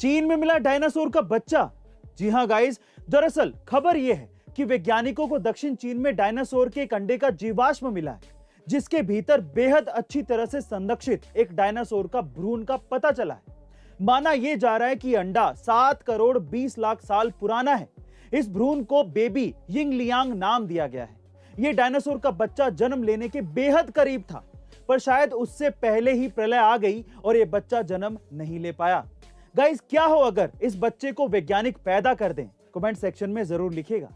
चीन में मिला डायनासोर का बच्चा। जी हां गाइस, दरअसल खबर यह है कि वैज्ञानिकों को दक्षिण चीन में डायनासोर के एक अंडे का जीवाश्म मिला है, जिसके भीतर बेहद अच्छी तरह से संरक्षित एक डायनासोर का भ्रूण का पता चला है। माना यह जा रहा है कि अंडा 7 करोड़ 20 लाख साल पुराना है। इस भ्रूण को बेबी यिंगलियांग नाम दिया गया है। यह डायनासोर का बच्चा जन्म लेने के बेहद करीब था, पर शायद उससे पहले ही प्रलय आ गई और यह बच्चा जन्म नहीं ले पाया। गाइस, क्या हो अगर इस बच्चे को वैज्ञानिक पैदा कर दें? कमेंट सेक्शन में जरूर लिखिएगा।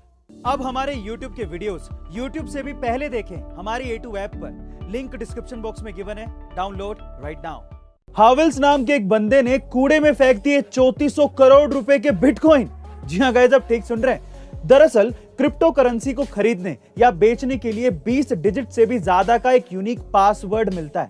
अब हमारे YouTube के वीडियोस YouTube से भी पहले देखें हमारी A2 ऐप पर। लिंक डिस्क्रिप्शन बॉक्स में गिवन है, डाउनलोड राइट नाउ। हावेल्स नाम के एक बंदे ने कूड़े में फेंक दिए 3400 करोड़ रुपए के बिटकॉइन। जी हाँ गाइस, आप ठीक सुन रहे हैं। दरअसल क्रिप्टो करेंसी को खरीदने या बेचने के लिए 20 डिजिट से भी ज्यादा का एक यूनिक पासवर्ड मिलता है,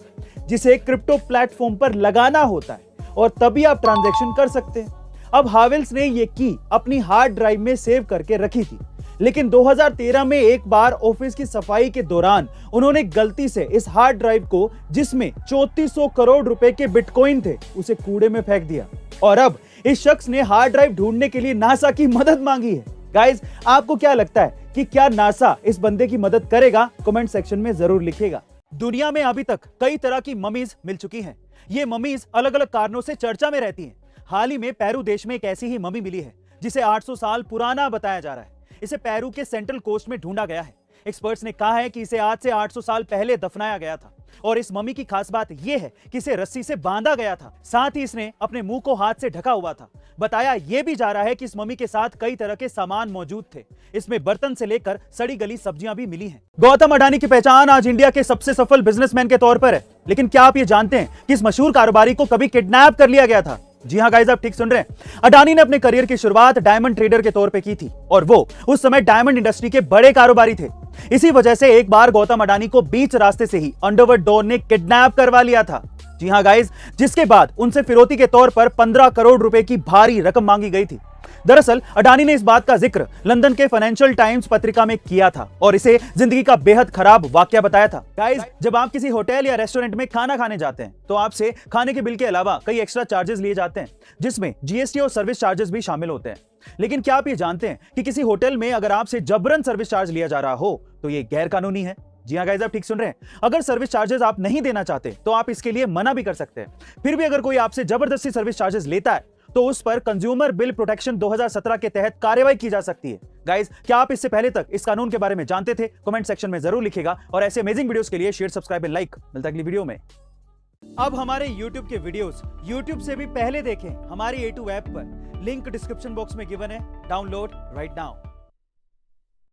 जिसे क्रिप्टो प्लेटफॉर्म पर लगाना होता है और तभी आप ट्रांजैक्शन कर सकते हैं। अब हावेल्स ने ये की अपनी हार्ड ड्राइव में सेव करके रखी थी, लेकिन 2013 में एक बार ऑफिस की सफाई के दौरान उन्होंने गलती से इस हार्ड ड्राइव को, जिसमें 3400 करोड़ रुपए के बिटकॉइन थे, उसे कूड़े में फेंक दिया। और अब इस शख्स ने हार्ड ड्राइव ढूंढने के लिए नासा की मदद मांगी है। गाइस, आपको क्या लगता है कि क्या नासा इस बंदे की मदद करेगा? कमेंट सेक्शन में जरूर लिखिएगा। दुनिया में अभी तक कई तरह की ममीज मिल चुकी हैं। ये ममीज अलग अलग कारणों से चर्चा में रहती हैं। हाल ही में पेरू देश में एक ऐसी ही ममी मिली है, जिसे 800 साल पुराना बताया जा रहा है। इसे पेरू के सेंट्रल कोस्ट में ढूंढा गया है। एक्सपर्ट्स ने कहा है कि इसे आज से 800 साल पहले दफनाया गया था और इस ममी की खास बात यह है कि इसे रस्सी से बांधा गया था, साथ ही इसने अपने मुंह को हाथ से ढका हुआ था। बताया यह भी जा रहा है कि इस ममी के साथ कई तरह के सामान मौजूद थे। इसमें बर्तन से लेकर सड़ी गली सब्जियां भी मिली हैं। गौतम अडानी की पहचान आज इंडिया के सबसे सफल बिजनेसमैन के तौर पर है, लेकिन क्या आप ये जानते हैं कि इस मशहूर कारोबारी को कभी किडनैप कर लिया गया था? जी हां गाइस, आप ठीक सुन रहे हैं। अडानी ने अपने करियर की शुरुआत डायमंड ट्रेडर के तौर पे की थी और वो उस समय डायमंड इंडस्ट्री के बड़े कारोबारी थे। इसी वजह से एक बार गौतम अडानी को बीच रास्ते से ही अंडरवर्ल्ड डॉन ने किडनैप करवा लिया था। जी हां गाइस, जिसके बाद उनसे फिरौती के तौर पर 15 करोड़ रुपए की भारी रकम मांगी गई थी। दरअसल अडानी ने इस बात का जिक्र लंदन के फाइनेंशियल टाइम्स पत्रिका में किया था और इसे जिंदगी का बेहद खराब वाकया बताया था। गाइस, जब आप किसी होटल या रेस्टोरेंट में खाना खाने जाते हैं तो आपसे खाने के बिल के अलावा कई एक्स्ट्रा चार्जेस लिए जाते हैं, जिसमें जीएसटी और सर्विस चार्जेस भी शामिल होते हैं। लेकिन क्या आप ये जानते हैं कि किसी होटल में अगर आपसे जबरन सर्विस चार्ज लिया जा रहा हो तो ये गैर कानूनी है? जी हां गाइस, आप ठीक सुन रहे हैं। अगर सर्विस चार्जेस आप नहीं देना चाहते तो आप इसके लिए मना भी कर सकते हैं। फिर भी अगर कोई आपसे जबरदस्ती सर्विस चार्जेस लेता है तो उस पर कंज्यूमर बिल प्रोटेक्शन 2017 के तहत कार्रवाई की जा सकती है। गाइस, क्या आप इससे पहले तक इस कानून के बारे में जानते थे? कमेंट सेक्शन में जरूर लिखिएगा और ऐसे अमेजिंग वीडियोस के लिए शेयर, सब्सक्राइब एंड लाइक। मिलता है अगली वीडियो में। अब हमारे YouTube के वीडियोस YouTube से भी पहले देखें हमारी A2 ऐप पर। लिंक डिस्क्रिप्शन बॉक्स में गिवन है, डाउनलोड राइट नाउ।